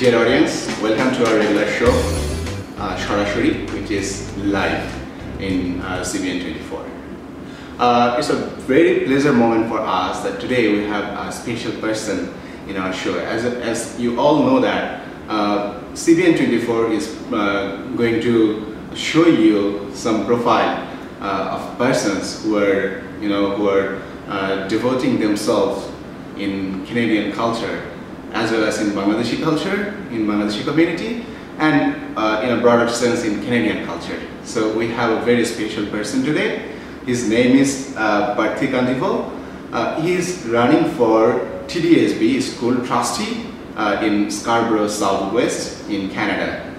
Dear audience, welcome to our regular show, Shorashori, which is live in CBN 24. It's a very pleasure moment for us that today we have a special person in our show. As you all know that CBN 24 is going to show you some profile of persons who are, devoting themselves in Canadian culture, as well as in Bangladeshi culture, in Bangladeshi community, and in a broader sense in Canadian culture. So we have a very special person today. His name is Parthi. He is running for TDSB School Trustee in Scarborough Southwest in Canada.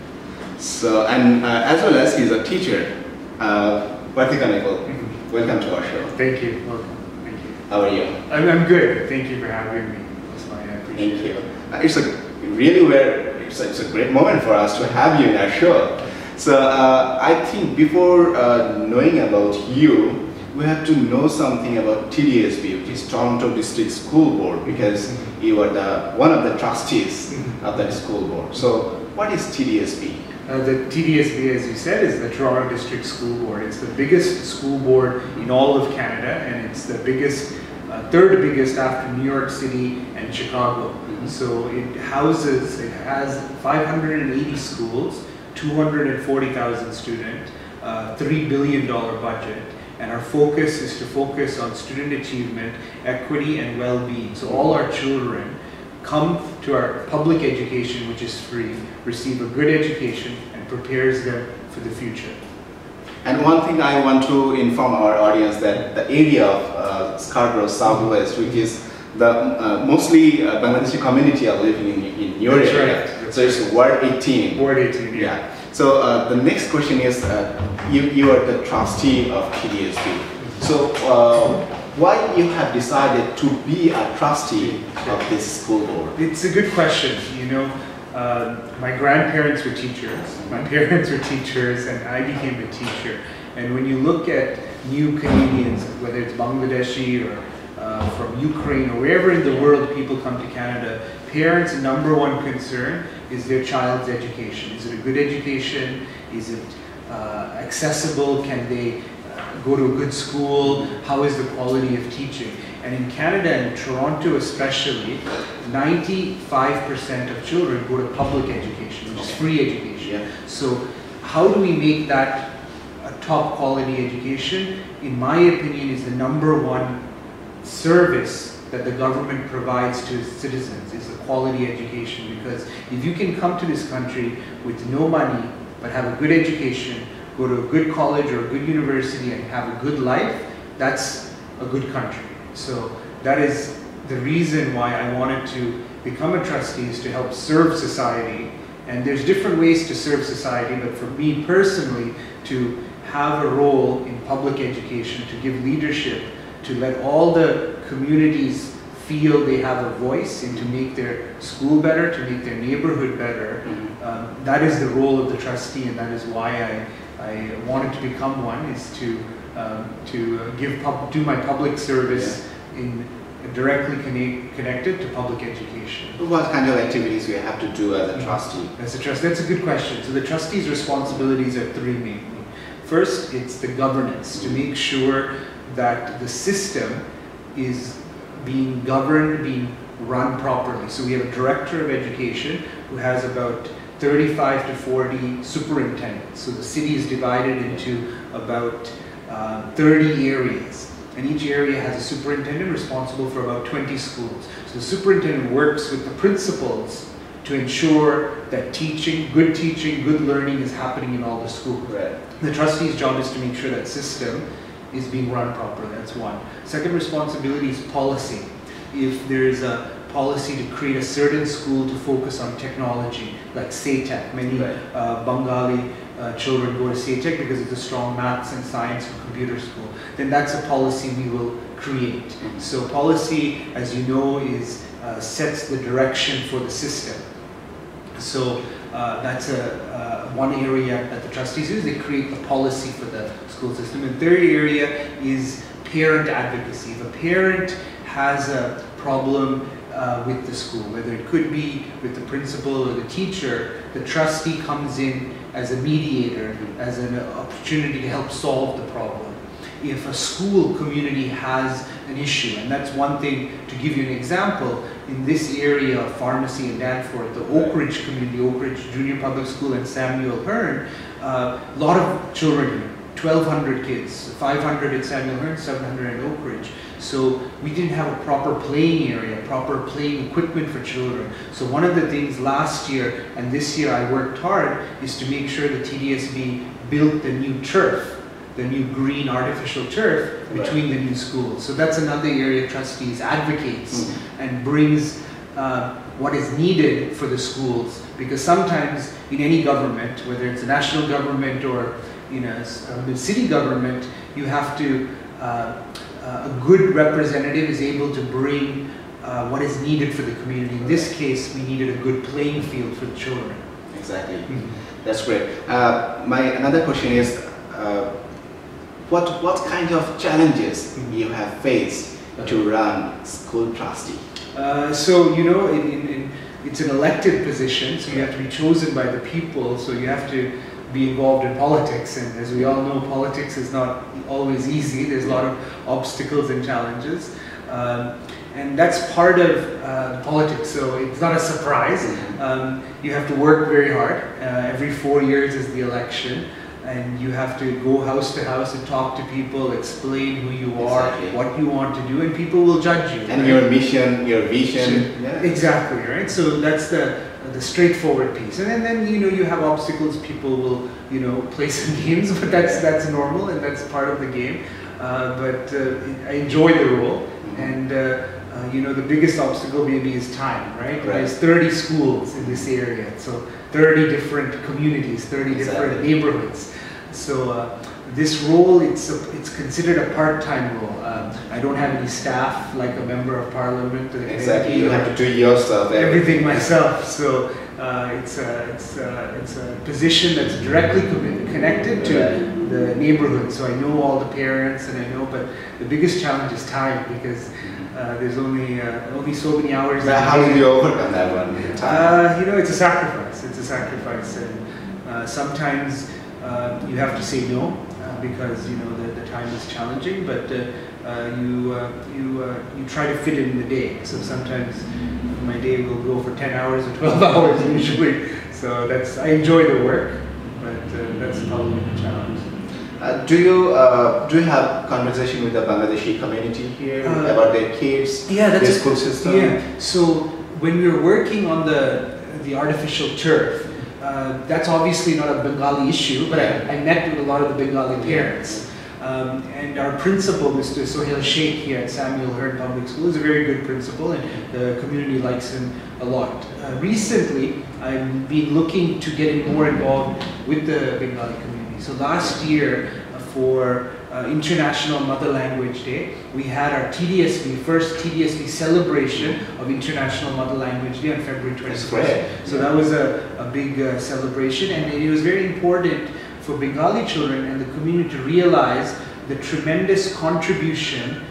So, and as well as he is a teacher. Parthi, welcome to our show. Thank you. Welcome. Thank you. How are you? I'm good. Thank you for having me. Thank you. It's a great moment for us to have you in our show. So I think before knowing about you, we have to know something about TDSB, which is Toronto District School Board, because you are one of the trustees of that school board. So what is TDSB? The TDSB, as you said, is the Toronto District School Board. It's the biggest school board in all of Canada, and it's the biggest, third biggest after New York City and Chicago. So it has 580 schools, 240,000 students, $3 billion budget, and our focus is to focus on student achievement, equity, and well-being. So all our children come to our public education, which is free, receive a good education, and prepares them for the future. And one thing I want to inform our audience that the area of Scarborough Southwest, which is the mostly Bangladeshi community are living in your area. Right. So it's Ward 18. Ward 18, yeah. So the next question is, you are the trustee of TDSB. So why you have decided to be a trustee of this school board? It's a good question. My grandparents were teachers, my parents were teachers, and I became a teacher. And when you look at new Canadians, whether it's Bangladeshi or from Ukraine or wherever in the world people come to Canada, parents' number one concern is their child's education. Is it a good education? Is it accessible? Can they go to a good school? How is the quality of teaching? And in Canada and Toronto especially, 95% of children go to public education, which is free education. Yeah. So how do we make that a top quality education? In my opinion, is the number one service that the government provides to its citizens is a quality education. Because if you can come to this country with no money but have a good education, go to a good college or a good university and have a good life, that's a good country. So that is the reason why I wanted to become a trustee, is to help serve society. And there's different ways to serve society, but for me personally, to have a role in public education, to give leadership, to let all the communities feel they have a voice and to make their school better, to make their neighborhood better. That is the role of the trustee, and that is why I wanted to become one, is to do my public service directly connected to public education. What kind of activities we have to do as a trustee? That's a good question. So the trustee's responsibilities are three mainly. First, it's the governance, to make sure that the system is being governed, being run properly. So we have a director of education who has about 35 to 40 superintendents. So the city is divided into about 30 areas, and each area has a superintendent responsible for about 20 schools. So the superintendent works with the principals to ensure that good learning is happening in all the schools. Right. The trustee's job is to make sure that system is being run properly. That's one. Second responsibility is policy. If there is a policy to create a certain school to focus on technology, like SATEC, many Bengali children go to SATEC because it's a strong maths and science and computer school, then that's a policy we will create. So policy, as you know, sets the direction for the system. So that's one area that the trustees use. They create the policy for the school system. And third area is parent advocacy. If a parent has a problem with the school, whether it could be with the principal or the teacher. The trustee comes in as a mediator, as an opportunity to help solve the problem. If a school community has an issue, and that's one thing, to give you an example, in this area of Pharmacy and Danforth, the Oak Ridge community, Oak Ridge Junior Public School and Samuel Hearn, a lot of children here, 1,200 kids, 500 at Samuel Hearn, 700 at Oak Ridge. So we didn't have a proper playing area, proper playing equipment for children. So one of the things last year and this year I worked hard is to make sure the TDSB built the new turf, the new green artificial turf between the new schools. So that's another area trustees advocates and brings what is needed for the schools, because sometimes in any government, whether it's a national government or the city government, you have to a good representative is able to bring what is needed for the community. In this case, we needed a good playing field for the children. Exactly. That's great. My another question is, what kind of challenges you have faced to run school trustee? So it's an elected position, so you have to be chosen by the people. So you have to be involved in politics, and as we all know, politics is not always easy. There's a lot of obstacles and challenges, and that's part of politics, so it's not a surprise. You have to work very hard. Every 4 years is the election, and you have to go house to house and talk to people, explain who you are, what you want to do, and people will judge you. And your mission, your vision. Exactly, right? So that's the straightforward piece, and then you have obstacles. People will play some games, but that's normal and that's part of the game. But I enjoy the role, and the biggest obstacle maybe is time, right? There's 30 schools in this area, so 30 different communities, 30 different neighborhoods. So this role, it's considered a part-time role. I don't have any staff like a member of parliament. Exactly, you have to do yourself everything myself. So it's a position that's directly connected to the neighborhood. So I know all the parents, and I know, but the biggest challenge is time, because there's only so many hours. How did you overcome that one? It's a sacrifice. It's a sacrifice, and sometimes you have to say no because the time is challenging. But you try to fit it in the day. So sometimes my day will go for 10 hours or 12 hours usually. So I enjoy the work, but that's probably the challenge. Do you have conversation with the Bangladeshi community here about their kids, their school system? Yeah. So when we're working on the artificial turf, that's obviously not a Bengali issue, but I met with a lot of the Bengali parents. And our principal, Mr. Sohail Sheikh here at Samuel Hearn Public School, is a very good principal, and the community likes him a lot. Recently, I've been looking to get more involved with the Bengali community. So last year, for International Mother Language Day, we had our first TDSB celebration of International Mother Language Day on February 21st. So that was a big celebration, and it was very important for Bengali children and the community to realize the tremendous contribution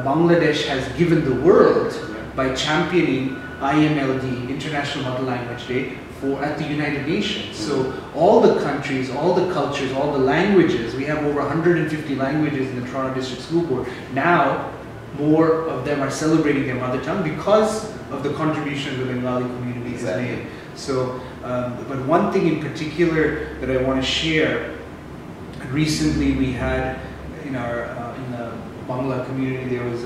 Bangladesh has given the world by championing IMLD, International Mother Language Day, at the United Nations. So all the countries, all the cultures, all the languages, we have over 150 languages in the Toronto District School Board. Now, more of them are celebrating their mother tongue because of the contribution the Bengali community has made. So, but one thing in particular that I want to share, recently we had in the Bangla community, there was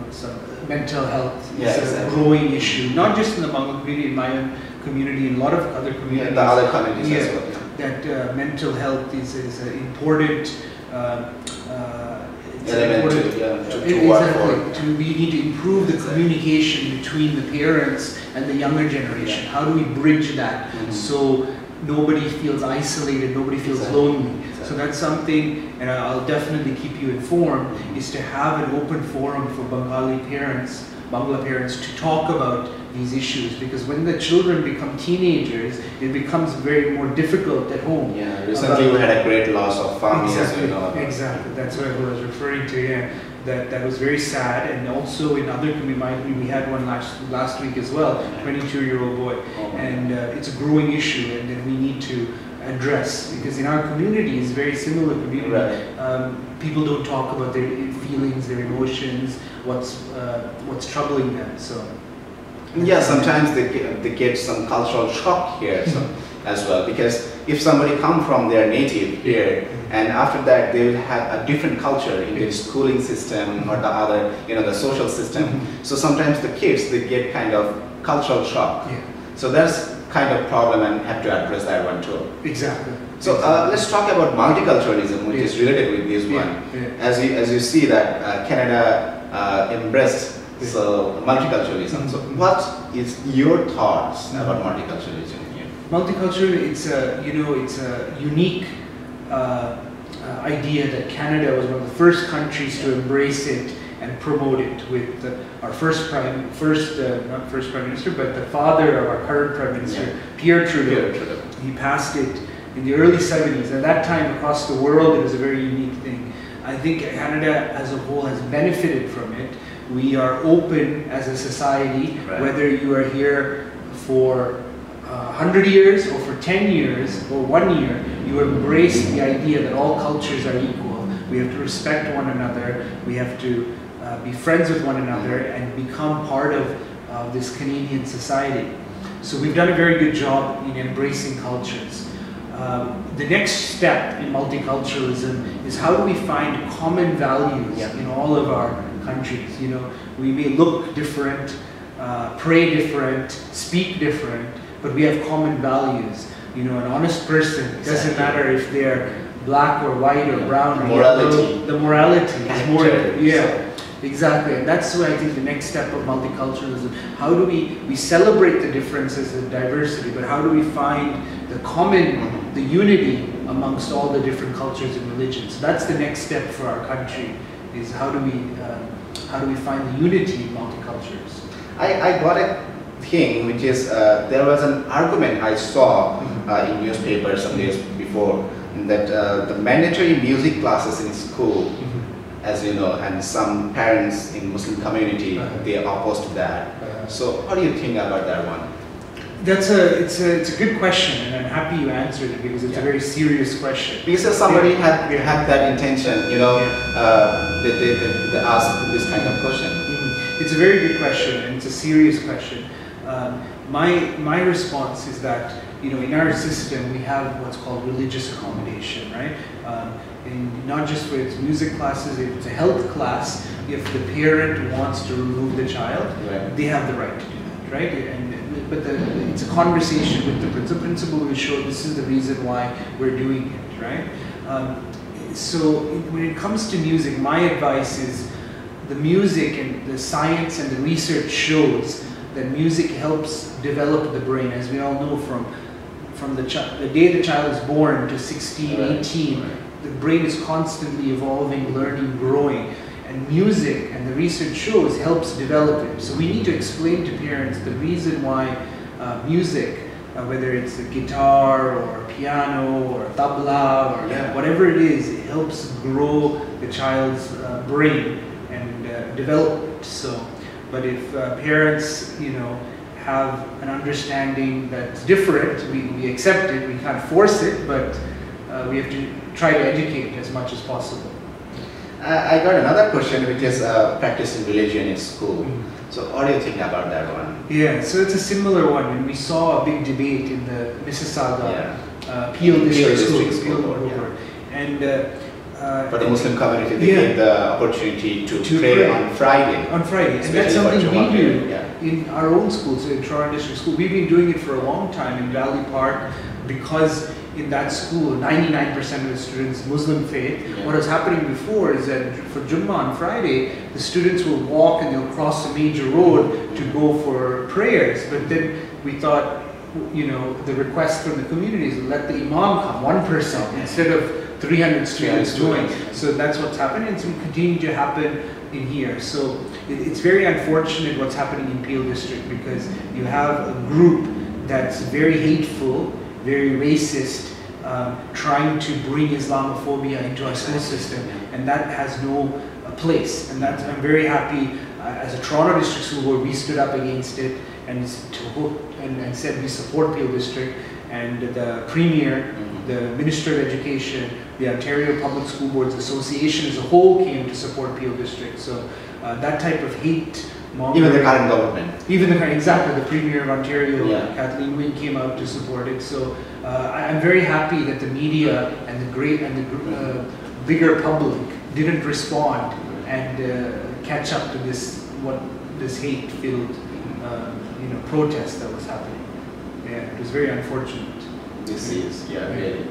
some mental health is a growing issue, not just in the Bangla community, in my own community, in a lot of other communities. The other communities as well. That mental health is an important we need to improve the communication between the parents and the younger generation. How do we bridge that so nobody feels isolated, nobody feels lonely? So that's something, and I'll definitely keep you informed, is to have an open forum for Bangla parents to talk about these issues, because when the children become teenagers, it becomes very more difficult at home. Recently we had a great loss of families. Exactly, that's what I was referring to, that was very sad, and also in other communities, we had one last week as well, 22-year-old boy, and it's a growing issue, and that we need to address, because in our community, it's a very similar community. Right. People don't talk about their feelings, their emotions, what's troubling them. So yeah, sometimes they get some cultural shock here as well, because if somebody come from their native here, and after that they will have a different culture in their schooling system or the other, the social system. So sometimes the kids, they get kind of cultural shock. Yeah. So that's kind of problem, and have to address that one too. Exactly. So let's talk about multiculturalism, which is related with this one. As you see that Canada embraced multiculturalism. So what is your thoughts about multiculturalism here? Multicultural, it's a unique idea that Canada was one of the first countries to embrace it and promote it, with our not first prime minister, but the father of our current prime minister, Pierre Trudeau. He passed it in the early 70s. At that time, across the world, it was a very unique thing. I think Canada as a whole has benefited from it. We are open as a society, whether you are here for 100 years or for 10 years or 1 year, you embrace the idea that all cultures are equal. We have to respect one another. We have to be friends with one another and become part of this Canadian society. So we've done a very good job in embracing cultures. The next step in multiculturalism is how do we find common values in all of our countries. We may look different, pray different, speak different, but we have common values. An honest person, it doesn't matter if they're black or white or brown. Morality. The morality is more, exactly. And that's why I think the next step of multiculturalism, how do we celebrate the differences and diversity, but how do we find the common, the unity amongst all the different cultures and religions? So that's the next step for our country, is how do we find the unity in multicultures? I got a thing, which is there was an argument I saw in newspapers some days before, that the mandatory music classes in school, as you know, and some parents in Muslim community, they are opposed to that. So how do you think about that one? It's a good question, and I'm happy you answered it, because it's a very serious question. Because if somebody had that intention, they ask this kind of question. It's a very good question, and it's a serious question. My response is that in our system we have what's called religious accommodation, right? And not just for its music classes, if it's a health class, if the parent wants to remove the child, they have the right to do that, right? But it's a conversation with the principal. The principal will show this is the reason why we're doing it, right? So when it comes to music, my advice is the music and the science and the research shows that music helps develop the brain, as we all know from the day the child is born to 16, 18, the brain is constantly evolving, learning, growing. And music, and the research shows, helps develop it. So we need to explain to parents the reason why music, whether it's a guitar or a piano or a tabla or whatever it is, it helps grow the child's brain and develop it. So, but if parents, have an understanding that's different, we accept it, we can't force it, but we have to try to educate as much as possible. I got another question, which is practicing religion in school. So what do you think about that one? Yeah, so it's a similar one, and we saw a big debate in the Mississauga Peel District School. And for the Muslim community, they get the opportunity to pray on Friday. On Friday, and that's something we do in our own schools, in Toronto District School. We've been doing it for a long time in Valley Park, because in that school, 99% of the students Muslim faith. What was happening before is that for Jummah on Friday, the students will walk and they'll cross a major road to go for prayers. But then we thought, the request from the community is let the imam come, one person, instead of 300 students join. So that's what's happening, and it's going to continue to happen in here. So it's very unfortunate what's happening in Peel District, because you have a group that's very hateful, very racist, trying to bring Islamophobia into our school system, and that has no place, and that's, I'm very happy as a Toronto District School Board we stood up against it and said we support Peel District, and the Premier, the Minister of Education, the Ontario Public School Boards Association as a whole came to support Peel District. So that type of hate mongering, even the current government, even the current, exactly, the Premier of Ontario, yeah. Kathleen Wynne, came out to support it. So I'm very happy that the media and the bigger public didn't respond and catch up to this hate-filled protest that was happening. Yeah, it was very unfortunate. This is, yeah, really.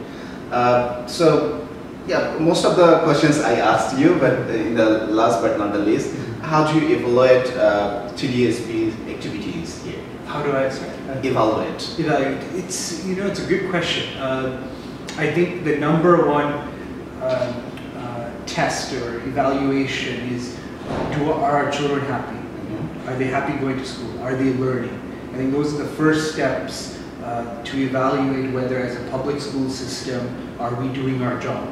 So, yeah, most of the questions I asked you, but in the last but not the least, how do you evaluate TDSP activities here? How do I evaluate? It's it's a good question. I think the number one test or evaluation is: are our children happy? Are they happy going to school? Are they learning? I think those are the first steps to evaluate whether, as a public school system, are we doing our job?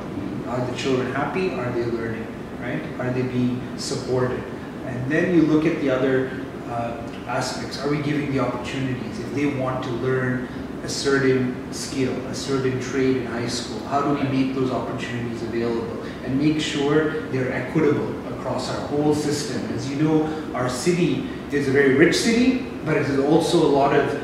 Are the children happy? Are they learning? Right? Are they being supported? And then you look at the other aspects. Are we giving the opportunities? If they want to learn a certain skill, a certain trade in high school, how do we make those opportunities available and make sure they're equitable across our whole system? As you know, our city is a very rich city, but it has also a lot of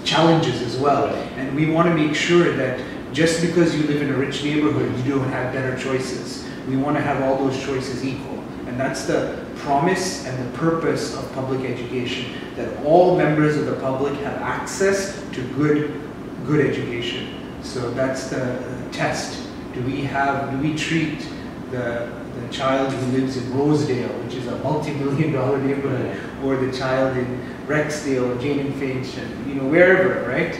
challenges as well. And we want to make sure that just because you live in a rich neighborhood, you don't have better choices. We want to have all those choices equal. And that's the promise and the purpose of public education, that all members of the public have access to good education. So that's the test. Do we treat the child who lives in Rosedale, which is a multi-million-dollar neighborhood, or the child in Rexdale or Jane and Finch, and wherever, right?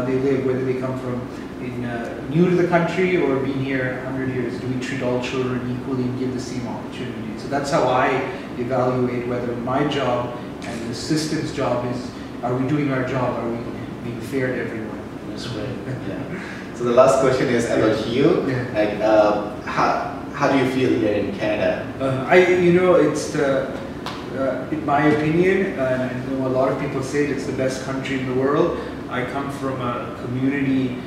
They live, whether they come from new to the country or been here 100 years, do we treat all children equally and give the same opportunity? So that's how I evaluate whether my job and the system's job is, are we doing our job? Are we being fair to everyone? That's right. Yeah. So the last question is about you. Yeah. Like, how do you feel here in Canada? It's in my opinion, and I know a lot of people say it's the best country in the world. I come from a community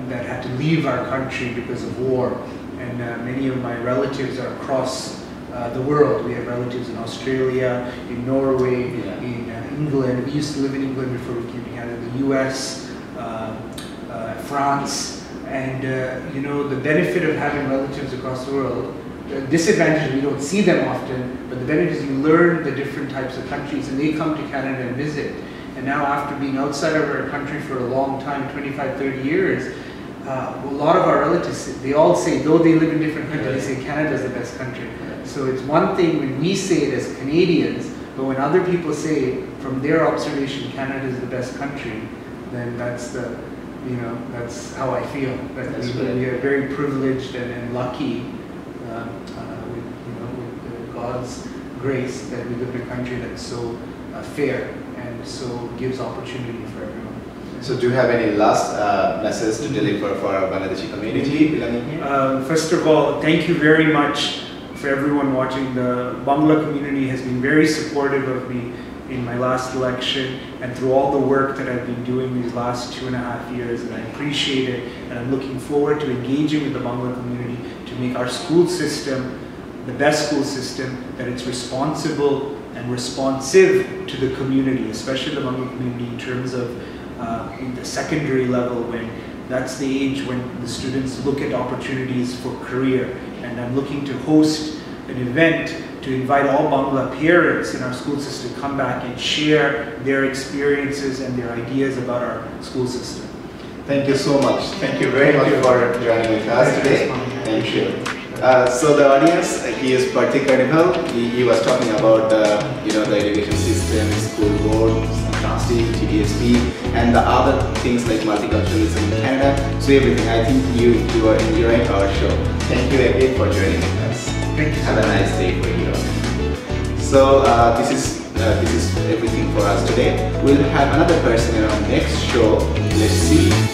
that had to leave our country because of war, and many of my relatives are across the world. We have relatives in Australia, in Norway, in England. We used to live in England before we came to Canada, the US, France, and the benefit of having relatives across the world, the disadvantage is we don't see them often, but the benefit is you learn the different types of countries, and they come to Canada and visit. And now, after being outside of our country for a long time, 25, 30 years, a lot of our relatives, they all say, though they live in different countries, they say Canada is the best country. So it's one thing when we say it as Canadians, but when other people say, from their observation, Canada is the best country, then that's that's how I feel. That we are very privileged and lucky with God's grace that we live in a country that's so fair and so gives opportunity for everyone. So do you have any last message to deliver for our Bangladeshi community belonging here? First of all, thank you very much for everyone watching. The Bangla community has been very supportive of me in my last election and through all the work that I've been doing these last 2.5 years, and I appreciate it, and I'm looking forward to engaging with the Bangla community to make our school system the best school system, that it's responsible and responsive to the community, especially the Bangla community, in terms of in the secondary level, when that's the age when the students look at opportunities for career. And I'm looking to host an event to invite all Bangla parents in our school system to come back and share their experiences and their ideas about our school system. Thank you so much. Thank you very much for joining with us today. Thank you. So the audience, he is Parthi. He was talking about the education system, school board, trustee, TDSP, and the other things like multiculturalism in Canada. So everything. I think you are enjoying our show. Thank you again for joining with us. Thank you. Have a nice day for you. So this is everything for us today. We'll have another person in our next show. Let's see.